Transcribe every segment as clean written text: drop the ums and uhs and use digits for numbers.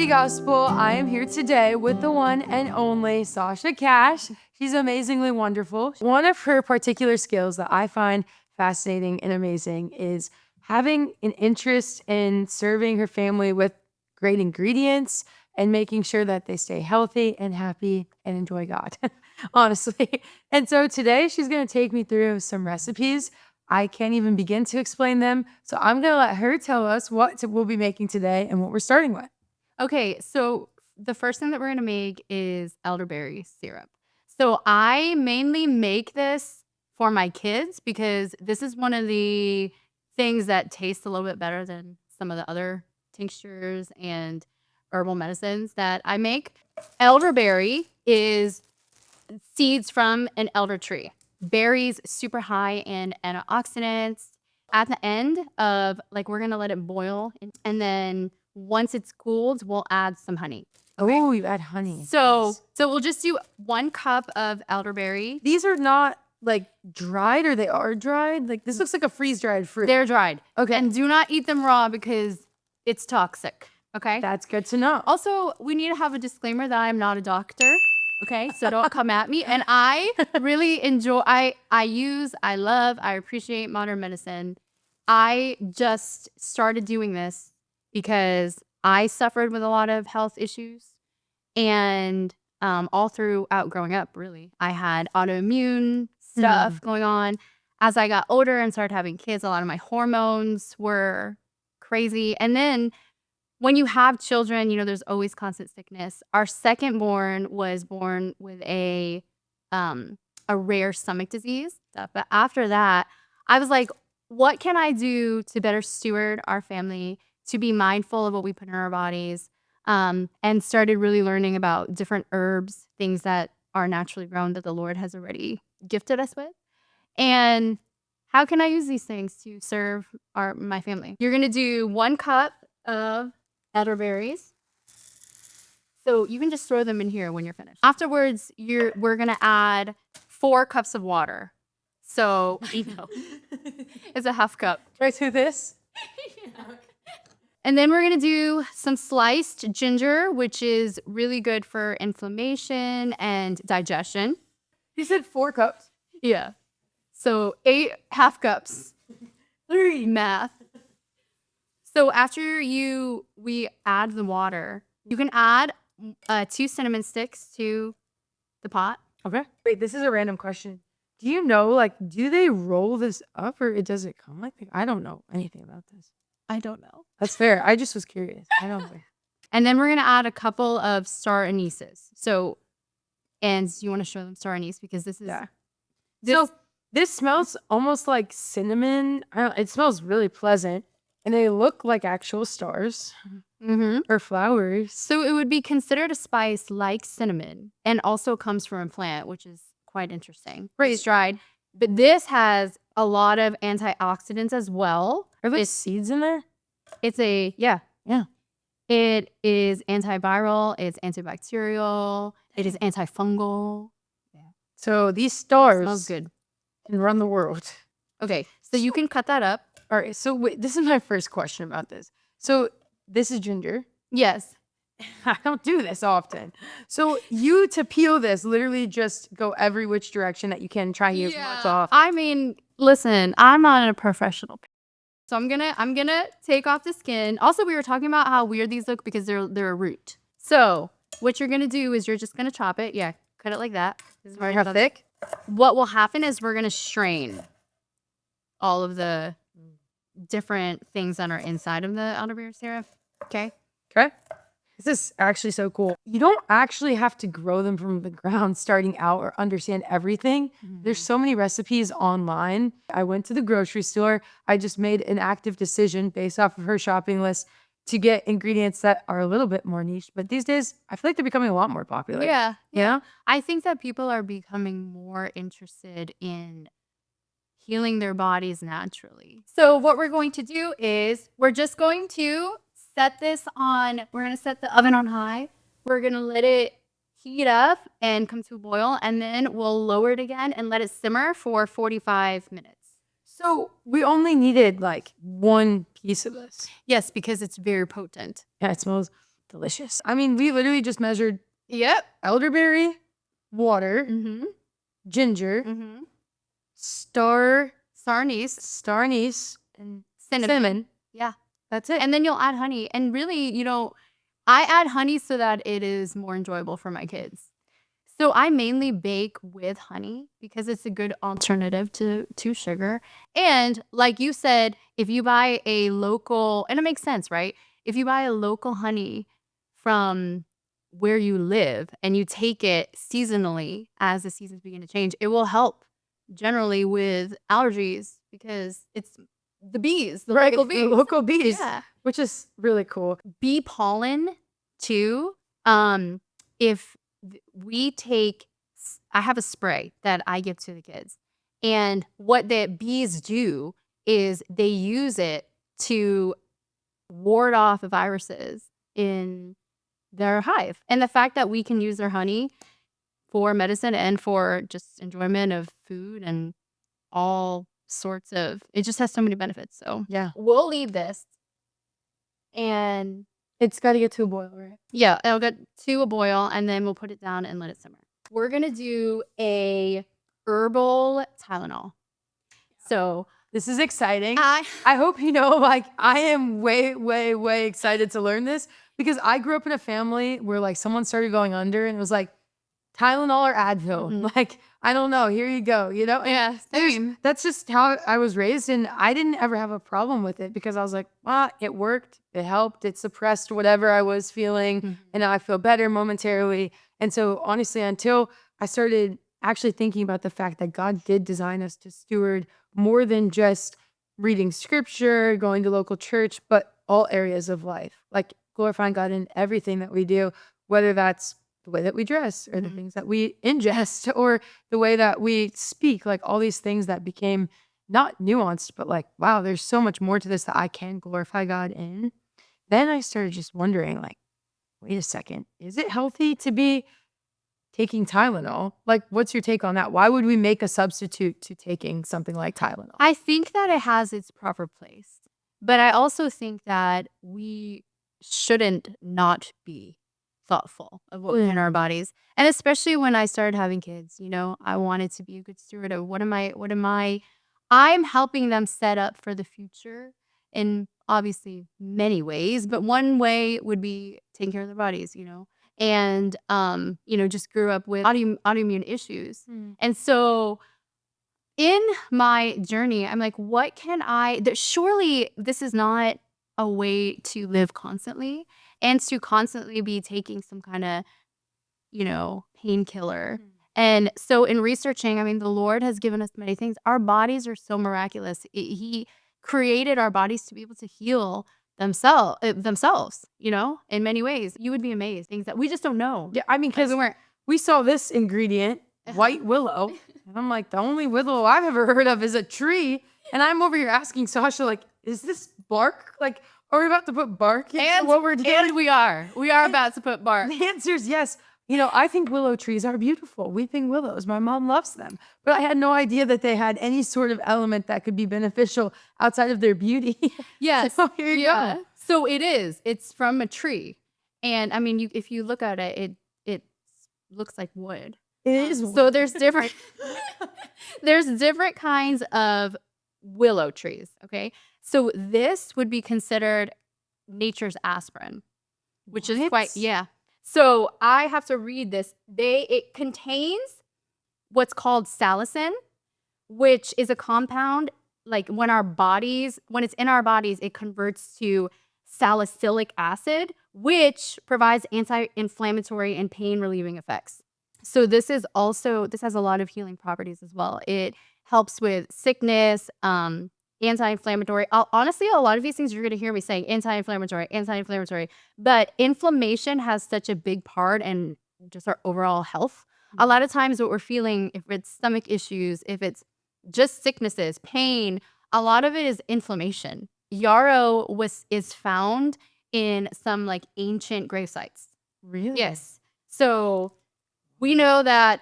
Trendy Gospel. I am here today with the one and only Sasha Cash. She's amazingly wonderful. One of her particular skills that I find fascinating and amazing is having an interest in serving her family with great ingredients and making sure that they stay healthy and happy and enjoy God, honestly. And so today she's going to take me through some recipes. I can't even begin to explain them. So I'm going to let her tell us what we'll be making today and what we're starting with. Okay, so the first thing that we're going to make is elderberry syrup. So I mainly make this for my kids because this is one of the things that tastes a little bit better than some of the other tinctures and herbal medicines that I make. Elderberry is seeds from an elder tree. Berries super high in antioxidants. At the end of, we're going to let it boil, and then once it's cooled, we'll add some honey. Okay? Oh, you add honey. So we'll just do 1 cup of elderberry. These are not dried, or they are dried? This looks like a freeze-dried fruit. They're dried. Okay. And do not eat them raw because it's toxic. Okay. That's good to know. Also, we need to have a disclaimer that I'm not a doctor. Okay. So don't come at me. And I really enjoy, I appreciate modern medicine. I just started doing this because I suffered with a lot of health issues, and all throughout growing up, really. I had autoimmune stuff going on. As I got older and started having kids, a lot of my hormones were crazy. And then when you have children, there's always constant sickness. Our second born was born with a rare stomach disease stuff. But after that, I was like, what can I do to better steward our family, to be mindful of what we put in our bodies, and started really learning about different herbs, things that are naturally grown that the Lord has already gifted us with. And how can I use these things to serve my family? You're going to do 1 cup of elderberries. So you can just throw them in here when you're finished. Afterwards, we're going to add 4 cups of water. So, it's a half cup. Right through this? Yeah. And then we're going to do some sliced ginger, which is really good for inflammation and digestion. You said 4 cups? Yeah. So 8 half cups. 3 math. So after we add the water, you can add 2 cinnamon sticks to the pot. Okay. Wait, this is a random question. Do you know, do they roll this up, or does it come like that? I don't know anything about this. I don't know. That's fair. I just was curious. I don't know. And then we're going to add a couple of star anise. So, and you want to show them star anise because this is... Yeah. So this smells almost like cinnamon. It smells really pleasant. And they look like actual stars or flowers. So it would be considered a spice like cinnamon, and also comes from a plant, which is quite interesting. Right. It's dried. But this has a lot of antioxidants as well. Are there seeds in there? It's yeah. It is antiviral. It's antibacterial. It is antifungal. Yeah. So these stars smells good. Can run the world. Okay. So you can cut that up. All right. So wait, this is my first question about this. So this is ginger. Yes. I don't do this often. So you, to peel this, literally just go every which direction that you can, try to get as much off. I mean, listen, I'm not a professional. So I'm gonna take off the skin. Also, we were talking about how weird these look because they're a root. So what you're gonna do is you're just gonna chop it. Yeah, cut it like that. How thick? What will happen is we're gonna strain all of the different things that are inside of the elderberry syrup. Okay. Okay. This is actually so cool. You don't actually have to grow them from the ground starting out or understand everything. There's so many recipes online. I went to the grocery store. I just made an active decision based off of her shopping list to get ingredients that are a little bit more niche. But these days, I feel like they're becoming a lot more popular. Yeah. Yeah. I think that people are becoming more interested in healing their bodies naturally. So what we're going to do is we're just going to set the oven on high. We're going to let it heat up and come to a boil, and then we'll lower it again and let it simmer for 45 minutes. So we only needed 1 piece of this. Yes, because it's very potent. Yeah, it smells delicious. I mean, we literally just measured Yep. elderberry, water, Mm-hmm. ginger, Mm-hmm. star Anise, and cinnamon. cinnamon. Yeah. That's it. And then you'll add honey. And really, I add honey so that it is more enjoyable for my kids. So I mainly bake with honey because it's a good alternative to sugar. And like you said, if you buy a local, and it makes sense, right? If you buy a local honey from where you live and you take it seasonally as the seasons begin to change, it will help generally with allergies because it's the bees, the local bees. The local bees, Yeah. which is really cool. Bee pollen too. If we take, I have a spray that I give to the kids, and what the bees do is they use it to ward off viruses in their hive. And the fact that we can use their honey for medicine and for just enjoyment of food and all sorts of, it just has so many benefits. So Yeah. we'll leave this, and It's got to get to a boil, right? yeah, it'll get to a boil, and then we'll put it down and let it simmer. We're gonna do a herbal Tylenol. So This is exciting. I hope like I am way, way, way excited to learn this because I grew up in a family where like someone started going under and it was like Tylenol or Advil. Mhm. Like, I don't know, here you go, yeah, same. That's just how I was raised, and I didn't ever have a problem with it because I was like, well, it worked, it helped, it suppressed whatever I was feeling, Mhm. and now I feel better momentarily. And so honestly, until I started actually thinking about the fact that God did design us to steward more than just reading scripture, going to local church, but all areas of life, like glorifying God in everything that we do, whether that's the way that we dress or the Mhm. things that we ingest or the way that we speak, like all these things that became not nuanced, but like, wow, there's so much more to this that I can glorify God in. Then I started just wondering, like, wait a second, is it healthy to be taking Tylenol? Like, what's your take on that? Why would we make a substitute to taking something like Tylenol? I think that it has its proper place, but I also think that we shouldn't not be thoughtful of what we put in our bodies. And especially when I started having kids, I wanted to be a good steward of I'm helping them set up for the future in obviously many ways, but one way would be taking care of their bodies, and just grew up with autoimmune issues. And so in my journey, I'm like, what can surely this is not a way to live constantly and to constantly be taking some kind of, painkiller. And so in researching, I mean, the Lord has given us many things. Our bodies are so miraculous. He created our bodies to be able to heal themselves, in many ways. You would be amazed. Things that we just don't know. Yeah, I mean, because we saw this ingredient, white willow, and I'm like, the only willow I've ever heard of is a tree. And I'm over here asking Sasha, like, is this bark? Like, are we about to put bark into what we're doing? And we are about to put bark. The answer is yes. I think willow trees are beautiful. Weeping willows. My mom loves them. But I had no idea that they had any sort of element that could be beneficial outside of their beauty. Yes. So here you go. So it is. It's from a tree. And I mean, if you look at it, it looks like wood. It is. So there's different kinds of willow trees, okay? So this would be considered nature's aspirin, which is quite, yeah. So I have to read this. It contains what's called salicin, which is a compound, like when it's in our bodies, it converts to salicylic acid, which provides anti-inflammatory and pain relieving effects. So this has a lot of healing properties as well. It helps with sickness, anti-inflammatory. Honestly, a lot of these things you're going to hear me saying anti-inflammatory, but inflammation has such a big part in just our overall health. A lot of times what we're feeling, if it's stomach issues, if it's just sicknesses, pain, a lot of it is inflammation. Yarrow is found in some like ancient grave sites. Really? Yes. So we know that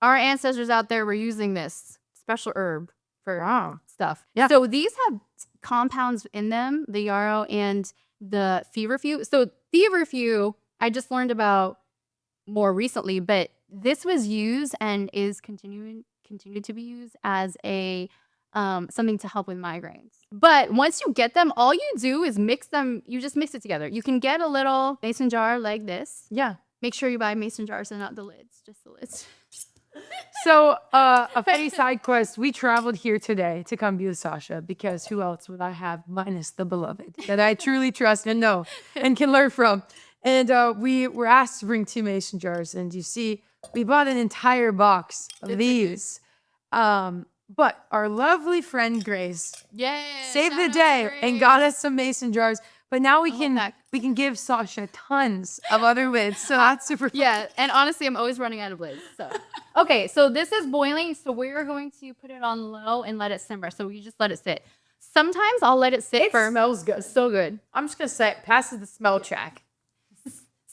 our ancestors out there were using this special herb for stuff. Yeah. So these have compounds in them, the yarrow and the feverfew. So feverfew, I just learned about more recently, but this was used and is continued to be used as a something to help with migraines. But once you get them, all you do is mix them. You just mix it together. You can get a little mason jar like this. Yeah. Make sure you buy mason jars and not the lids, just the lids. So, a funny side quest. We traveled here today to come be with Sasha because who else would I have minus the beloved that I truly trust and know and can learn from? And we were asked to bring 2 mason jars, and you see, we bought an entire box of these. But our lovely friend Grace saved the day and got us some mason jars. But now we can give Sasha tons of other lids, so that's super fun. Yeah, and honestly, I'm always running out of lids. So okay, so this is boiling, so we're going to put it on low and let it simmer. So we just let it sit. Sometimes I'll let it sit for. It smells good. So good. I'm just gonna say it passes the smell check.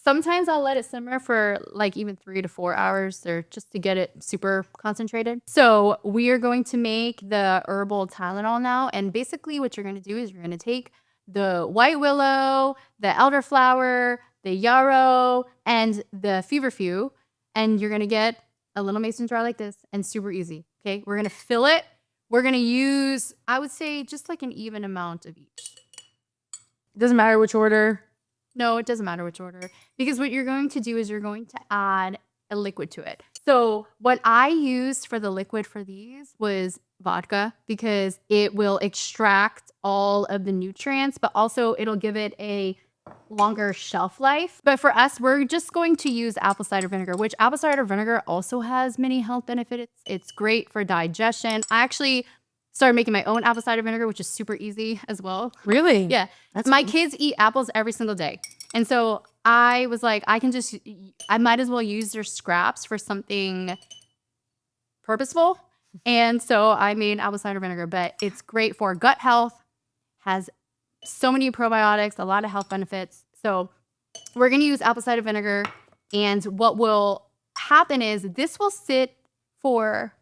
Sometimes I'll let it simmer for like even 3 to 4 hours or just to get it super concentrated. So we are going to make the herbal Tylenol now. And basically what you're going to do is you're going to take the white willow, the elderflower, the yarrow, and the feverfew. And you're going to get a little mason jar like this and super easy. Okay. We're going to fill it. We're going to use, I would say, just like an even amount of each. It doesn't matter which order. No, it doesn't matter which order, because what you're going to do is you're going to add a liquid to it. So what I used for the liquid for these was vodka because it will extract all of the nutrients, but also it'll give it a longer shelf life. But for us, we're just going to use apple cider vinegar, which apple cider vinegar also has many health benefits. It's great for digestion. I actually started making my own apple cider vinegar, which is super easy as well. Really? Yeah. That's my cool. kids eat apples every single day. And so I was like, I might as well use their scraps for something purposeful. And so I made apple cider vinegar, but it's great for gut health, has so many probiotics, a lot of health benefits. So we're going to use apple cider vinegar. And what will happen is this will sit for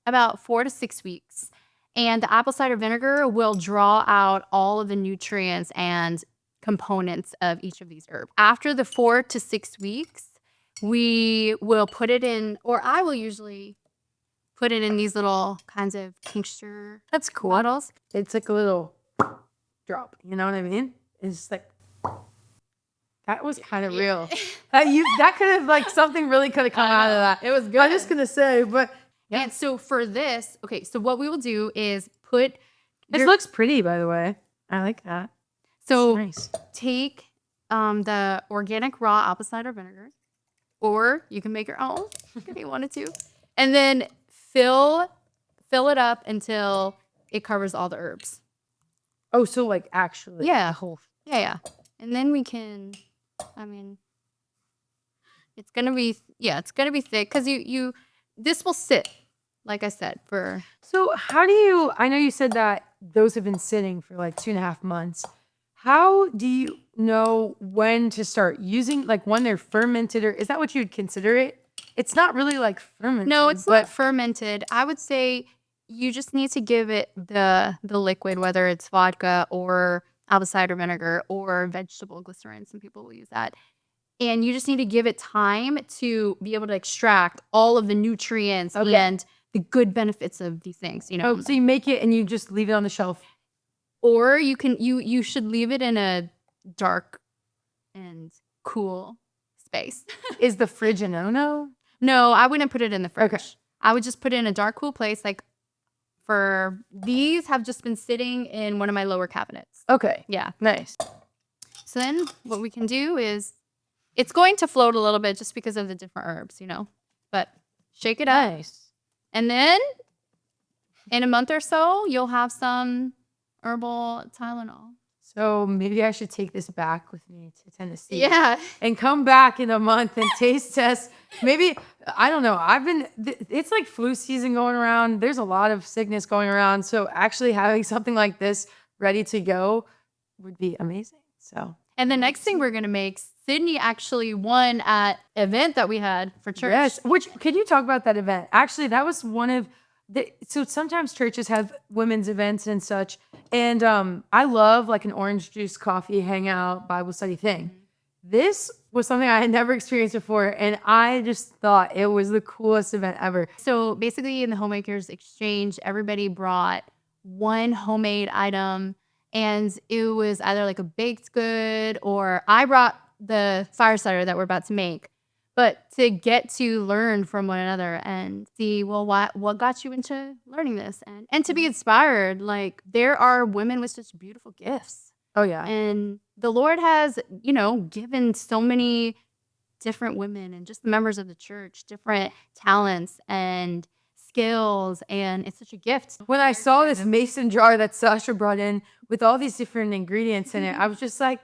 about 4 to 6 weeks. And the apple cider vinegar will draw out all of the nutrients and components of each of these herbs. After the 4 to 6 weeks, we will put it in, or I will usually put it in these little kinds of tincture. That's cool. Bottles. It's like a little drop. You know what I mean? It's like that was kind of real. That could have like something really could have come out of that. It was good. I'm just gonna say, but. Yeah. And so for this, okay, so what we will do is put. This looks pretty, by the way. I like that. So nice. Take the organic raw apple cider vinegar, or you can make your own if you wanted to, and then fill it up until it covers all the herbs. Oh, so like actually, yeah, the whole. Yeah, and then we can. I mean, it's gonna be thick because you this will sit. Like I said, So how do you, I know you said that those have been sitting for like 2.5 months. How do you know when to start using, like when they're fermented, or is that what you'd consider it? It's not really like fermented. No, it's not fermented. I would say you just need to give it the liquid, whether it's vodka or apple cider vinegar or vegetable glycerin. Some people will use that. And you just need to give it time to be able to extract all of the nutrients and the good benefits of these things, you know. Oh, so you make it and you just leave it on the shelf. Or you should leave it in a dark and cool space. Is the fridge a no-no? No, I wouldn't put it in the fridge. Okay. I would just put it in a dark, cool place. Like for these have just been sitting in one of my lower cabinets. Okay. Yeah. Nice. So then what we can do is it's going to float a little bit just because of the different herbs, you know, but shake it up. Nice. And then in a month or so, you'll have some herbal Tylenol. So maybe I should take this back with me to Tennessee. Yeah. And come back in a month and taste test. Maybe, I don't know. It's like flu season going around. There's a lot of sickness going around. So actually having something like this ready to go would be amazing. So. And the next thing we're going to make, Sydney actually won at an event that we had for church. Yes. Could you talk about that event? Actually, that was one of so sometimes churches have women's events and such. And I love like an orange juice, coffee, hangout, Bible study thing. This was something I had never experienced before, and I just thought it was the coolest event ever. So basically in the Homemakers Exchange, everybody brought one homemade item, and it was either like a baked good, or I brought the fire cider that we're about to make. But to get to learn from one another and see, well, what got you into learning this, and to be inspired. Like, there are women with such beautiful gifts. Oh yeah. And the Lord has, given so many different women and just the members of the church different talents and skills, and it's such a gift. When I saw this mason jar that Sasha brought in with all these different ingredients in it, I was just like,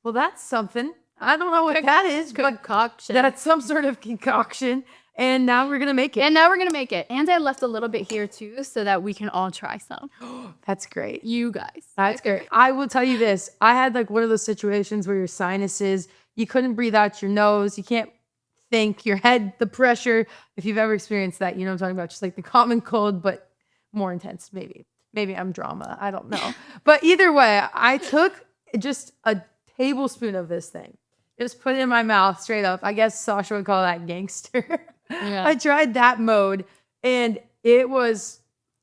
well, that's something. I don't know what that is, but Concoction. that's some sort of concoction. And now we're going to make it. And now we're going to make it. And I left a little bit here too so that we can all try some. That's great. You guys. That's great. I will tell you this. I had like one of those situations where your sinuses, you couldn't breathe out your nose. You can't think, your head, the pressure. If you've ever experienced that, you know what I'm talking about. Just like the common cold, but more intense maybe. Maybe I'm drama. I don't know. But either way, I took just a tablespoon of this thing. Just put it in my mouth straight up. I guess Sasha would call that gangster. Yeah. I tried that mode, and it was,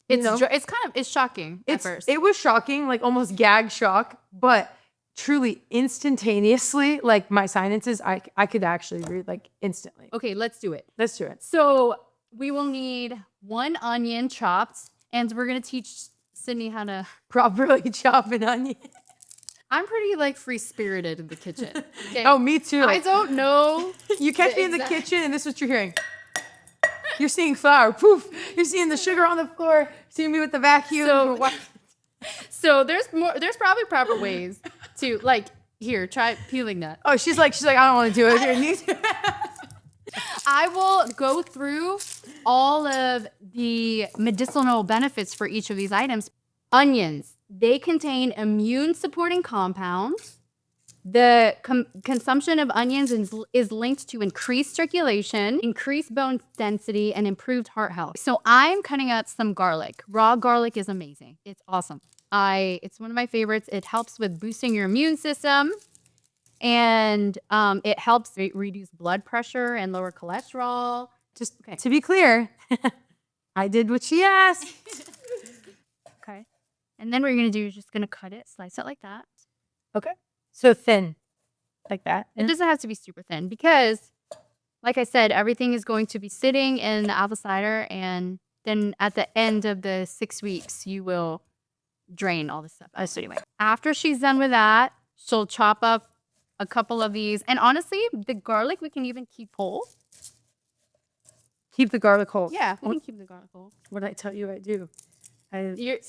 it's shocking at first. It was shocking, like almost gag shock, but truly instantaneously, like my sinuses, I could actually breathe like instantly. Okay, let's do it. Let's do it. So we will need 1 onion chopped, and we're going to teach Sydney how to Properly chop an onion. I'm pretty like free-spirited in the kitchen. Okay? Oh, me too. I don't know. You catch me in the kitchen, and this is what you're hearing. You're seeing flour. Poof. You're seeing the sugar on the floor. Seeing me with the vacuum. So there's probably proper ways to, like, here, try peeling that. Oh, she's like, I don't want to do it. Here, need to. I will go through all of the medicinal benefits for each of these items. Onions. They contain immune-supporting compounds. The consumption of onions is linked to increased circulation, increased bone density, and improved heart health. So I'm cutting up some garlic. Raw garlic is amazing. It's awesome. It's one of my favorites. It helps with boosting your immune system, and it helps reduce blood pressure and lower cholesterol. Just to be clear, I did what she asked. Okay. And then what you're going to do is just going to cut it, slice it like that. Okay. So thin, like that. It doesn't have to be super thin because, like I said, everything is going to be sitting in the apple cider, and then at the end of the 6 weeks, you will drain all this stuff. So anyway, after she's done with that, she'll chop up a couple of these. And honestly, the garlic we can even keep whole. Keep the garlic whole. Yeah, we can keep the garlic whole. What did I tell you I do? You're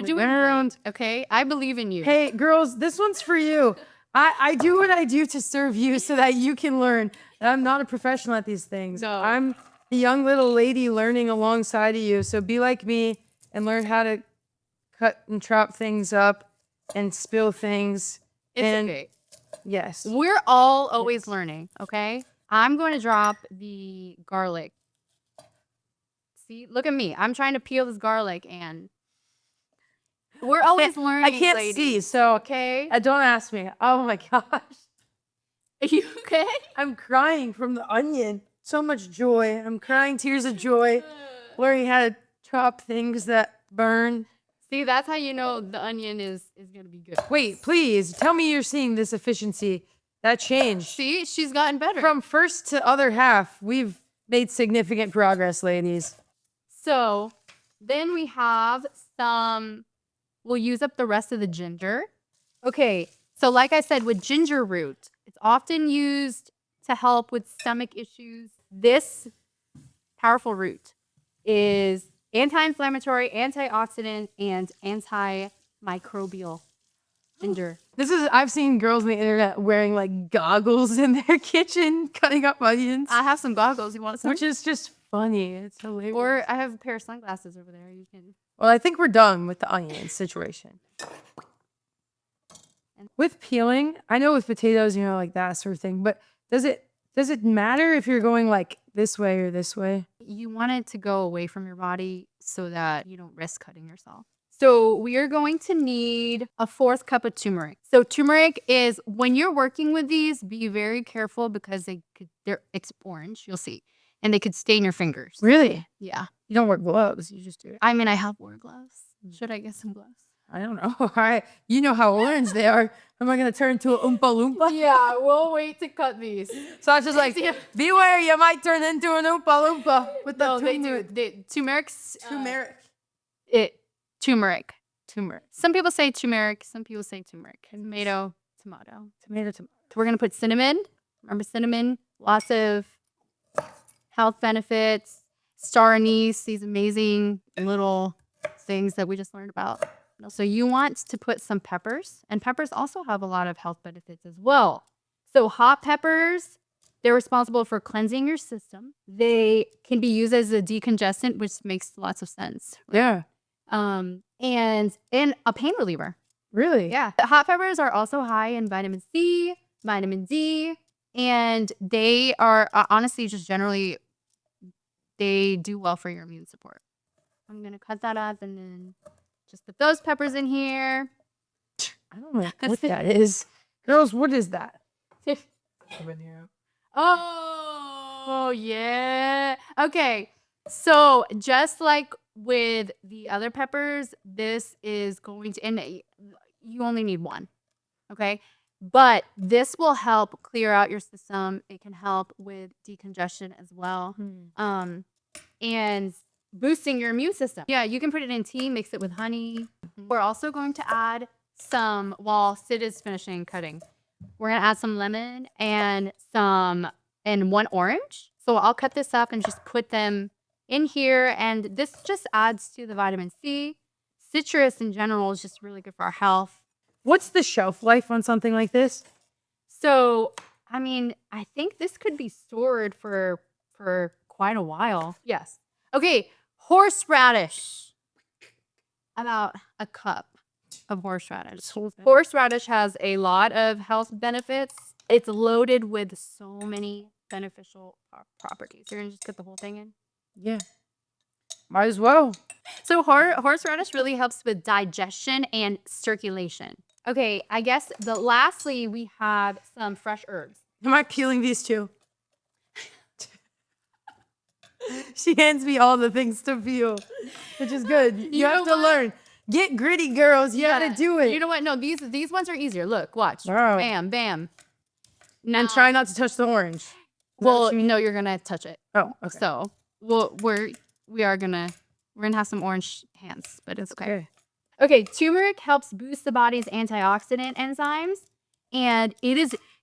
doing great, okay? I believe in you. Hey, girls, this one's for you. I do what I do to serve you so that you can learn. I'm not a professional at these things. No. I'm the young little lady learning alongside of you. So be like me and learn how to cut and chop things up and spill things. It's okay. Yes. We're all always learning, okay? I'm going to drop the garlic. See, look at me. I'm trying to peel this garlic, and we're always learning. I can't ladies. see, so Okay. Don't ask me. Oh my gosh. Are you okay? I'm crying from the onion. So much joy. I'm crying tears of joy. Learning how to chop things that burn. See, that's how you know the onion is going to be good. Wait, please tell me you're seeing this efficiency. That changed. See, she's gotten better. From first to other half, we've made significant progress, ladies. So then we have we'll use up the rest of the ginger. Okay, so like I said, with ginger root, it's often used to help with stomach issues. This powerful root is anti-inflammatory, antioxidant, and antimicrobial. Ginger. I've seen girls on the internet wearing like goggles in their kitchen, cutting up onions. I have some goggles. You want some? Which is just funny. It's hilarious. Or I have a pair of sunglasses over there. You can. Well, I think we're done with the onion situation. With peeling, I know with potatoes, like that sort of thing, but does it matter if you're going like this way or this way? You want it to go away from your body so that you don't risk cutting yourself. So we are going to need a 4th cup of turmeric. So turmeric is, when you're working with these, be very careful because it's orange, you'll see. And they could stain your fingers. Really? Yeah. You don't wear gloves. You just do it. I mean, I have worn gloves. Should I get some gloves? I don't know. All right. You know how orange they are. Am I going to turn into an Oompa Loompa? Yeah, we'll wait to cut these. So I was just like, beware, you might turn into an Oompa Loompa with the No, they do. Turmeric's turmeric. Turmeric. Turmeric. Some people say turmeric. Some people say turmeric. Tomato. Tomato. We're going to put cinnamon. Remember cinnamon? Lots of health benefits. Star anise, these amazing little things that we just learned about. So you want to put some peppers, and peppers also have a lot of health benefits as well. So hot peppers, they're responsible for cleansing your system. They can be used as a decongestant, which makes lots of sense. Yeah. And a pain reliever. Really? Yeah. The hot peppers are also high in vitamin C, vitamin D, and they are honestly just generally, they do well for your immune support. I'm going to cut that up and then just put those peppers in here. I don't know what that is. Girls, what is that? Oh, yeah. Okay. So just like with the other peppers, this is going to, and you only need one. Okay. But this will help clear out your system. It can help with decongestion as well. And boosting your immune system. Yeah, you can put it in tea, mix it with honey. We're also going to add some, while Sid is finishing cutting, we're going to add some lemon and 1 orange. So I'll cut this up and just put them in here. And this just adds to the vitamin C. Citrus in general is just really good for our health. What's the shelf life on something like this? So, I mean, I think this could be stored for quite a while. Yes. Okay, horseradish. About a cup of horseradish. Horseradish has a lot of health benefits. It's loaded with so many beneficial properties. You're gonna just get the whole thing in? Yeah. Might as well. So horseradish really helps with digestion and circulation. Okay, I guess lastly we have some fresh herbs. Am I peeling these too? She hands me all the things to peel, which is good. You have to learn. Get gritty, girls. You gotta do it. You know what? No, these ones are easier. Look, watch. Wow. Bam, bam. Now, And try not to touch the orange. Well, no, you're gonna touch it. Oh, okay. So we're gonna have some orange hands, but it's okay. Okay, turmeric helps boost the body's antioxidant enzymes, and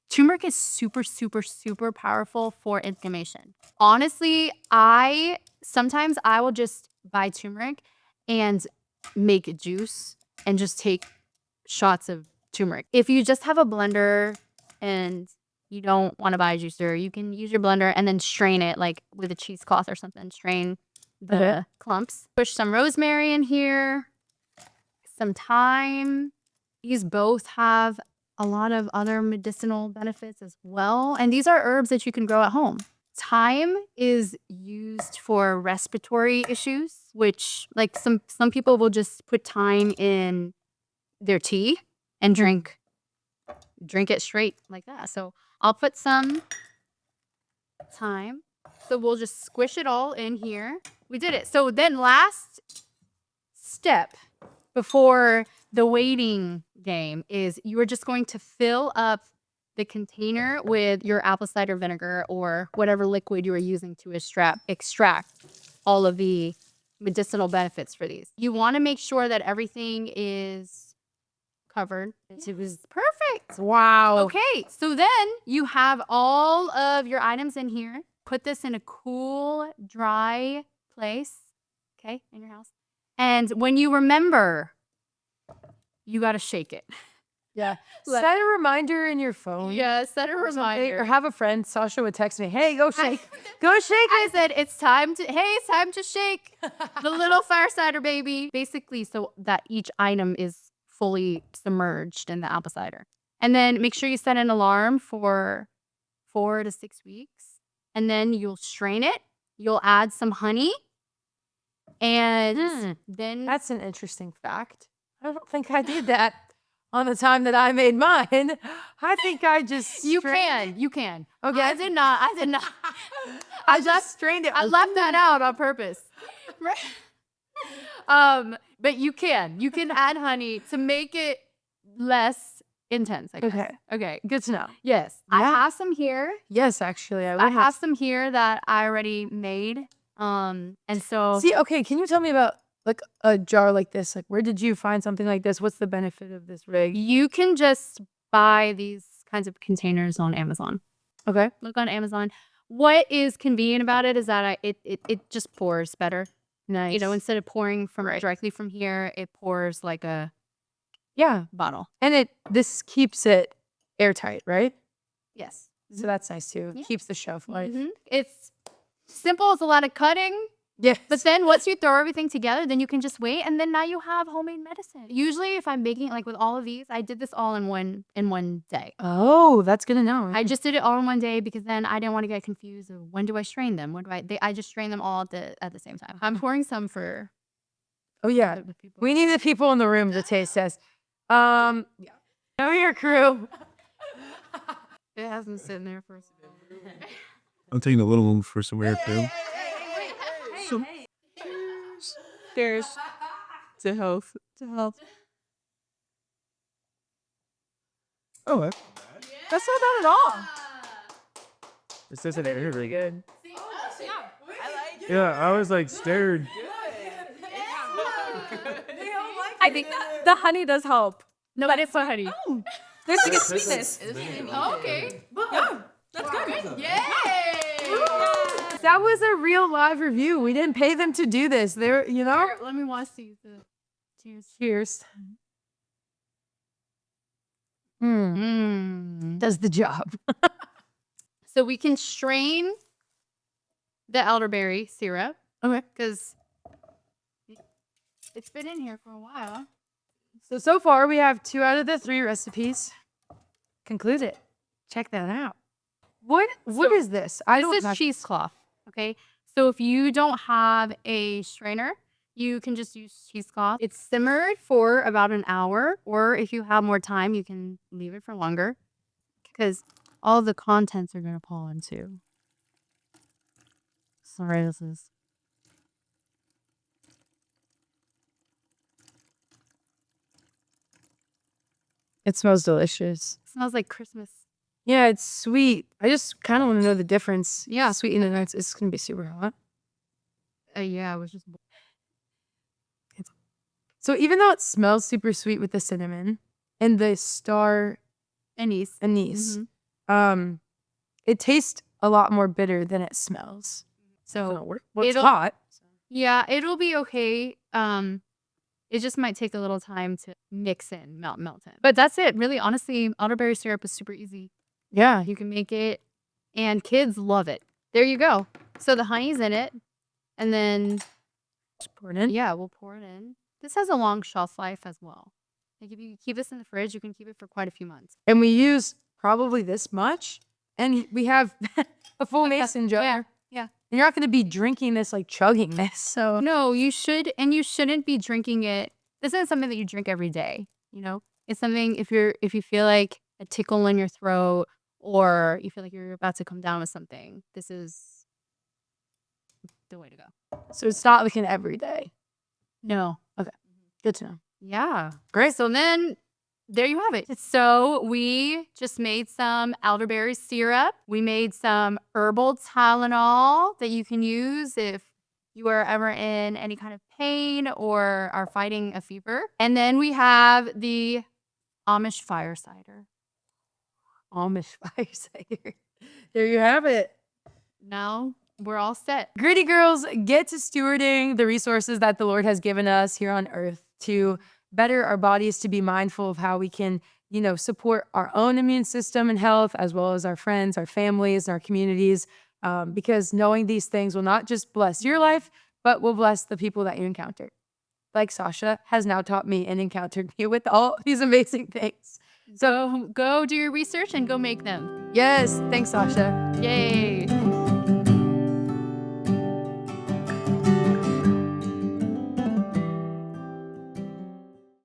turmeric is super, super, super powerful for inflammation. Honestly, sometimes I will just buy turmeric and make a juice and just take shots of turmeric. If you just have a blender and you don't want to buy a juicer, you can use your blender and then strain it like with a cheesecloth or something. Strain the clumps. Push some rosemary in here, some thyme. These both have a lot of other medicinal benefits as well. And these are herbs that you can grow at home. Thyme is used for respiratory issues, which like some people will just put thyme in their tea and drink it straight like that. So I'll put some thyme. So we'll just squish it all in here. We did it. So then last step before the waiting game is you are just going to fill up the container with your apple cider vinegar or whatever liquid you are using to extract all of the medicinal benefits for these. You want to make sure that everything is covered. It was perfect. Wow. Okay, so then you have all of your items in here. Put this in a cool, dry place, okay, in your house. And when you remember, you got to shake it. Yeah. Set a reminder in your phone. Yeah, set a reminder. Or have a friend. Sasha would text me, hey, go shake. Go shake it. I said, it's time to shake the little fire cider baby. Basically, so that each item is fully submerged in the apple cider. And then make sure you set an alarm for 4 to 6 weeks. And then you'll strain it. You'll add some honey. And then That's an interesting fact. I don't think I did that on the time that I made mine. I think I just you can. Okay. I did not. I just strained it. I left that out on purpose. But you can add honey to make it less intense, I guess. Okay. Good to know. Yes. I have some here. Yes, actually, I have some here that I already made. And so See, okay, can you tell me about like a jar like this? Like, where did you find something like this? What's the benefit of this rig? you can just buy these kinds of containers on Amazon. Okay. Look on Amazon. What is convenient about it is that it just pours better. Nice. You know, instead of pouring from directly from here, it pours like a bottle. And this keeps it airtight, right? Yes. So that's nice too. Yeah. Keeps the shelf life. It's simple. It's a lot of cutting. Yes. But then once you throw everything together, then you can just wait, and then now you have homemade medicine. Usually, if I'm making like with all of these, I did this all in one day. Oh, that's good to know. I just did it all in one day because then I didn't want to get confused of when do I strain them? I just strain them all at the same time. I'm pouring some for. Oh yeah, the people. we need the people in the room to taste test. Yeah. Know your crew. It hasn't sitting there for. I'm taking a little one for some air too. Cheers to health. To health. Oh, That's not bad at all. this isn't really good. Yeah, I was like scared. I think the honey does help. No, but it's for honey. There's like a sweetness. Oh, okay. That's good. Yay! That was a real live review. We didn't pay them to do this. They're, you know. Here, let me wash these. Cheers. Cheers. Mm. Does the job. So we can strain the elderberry syrup. Okay. Because it's been in here for a while. So far we have 2 out of the 3 recipes concluded. Check that out. What is this? This is cheesecloth. Okay. So if you don't have a strainer, you can just use cheesecloth. It's simmered for about an hour, or if you have more time, you can leave it for longer because all the contents are going to fall into. Sorry, this is. It smells delicious. It smells like Christmas. Yeah, it's sweet. I just kind of want to know the difference. Yeah. Sweet and nuts. It's going to be super hot. Yeah, I was just. So even though it smells super sweet with the cinnamon and the star Anise. anise, it tastes a lot more bitter than it smells. So it's it'll- hot. yeah, it'll be okay. It just might take a little time to mix in, melt in. But that's it. Really, honestly, elderberry syrup is super easy. Yeah. You can make it, and kids love it. There you go. So the honey's in it, and then Just pour it in. yeah, we'll pour it in. This has a long shelf life as well. Like if you keep this in the fridge, you can keep it for quite a few months. And we use probably this much. And we have a full mason jar. Yeah. And you're not going to be drinking this, like chugging this. So No, you should, and you shouldn't be drinking it. This isn't something that you drink every day. You know, it's something if you feel like a tickle in your throat or you feel like you're about to come down with something, this is the way to go. So it's not like an everyday. No. Good to know. Yeah. Great. So then there you have it. So we just made some elderberry syrup. We made some herbal Tylenol that you can use if you are ever in any kind of pain or are fighting a fever. And then we have the Amish fire cider. Amish fire cider. There you have it. Now we're all set. Gritty girls, get to stewarding the resources that the Lord has given us here on earth to better our bodies, to be mindful of how we can, support our own immune system and health, as well as our friends, our families, and our communities. Because knowing these things will not just bless your life, but will bless the people that you encounter. Like Sasha has now taught me and encountered me with all these amazing things. So go do your research and go make them. Yes, thanks, Sasha. Yay.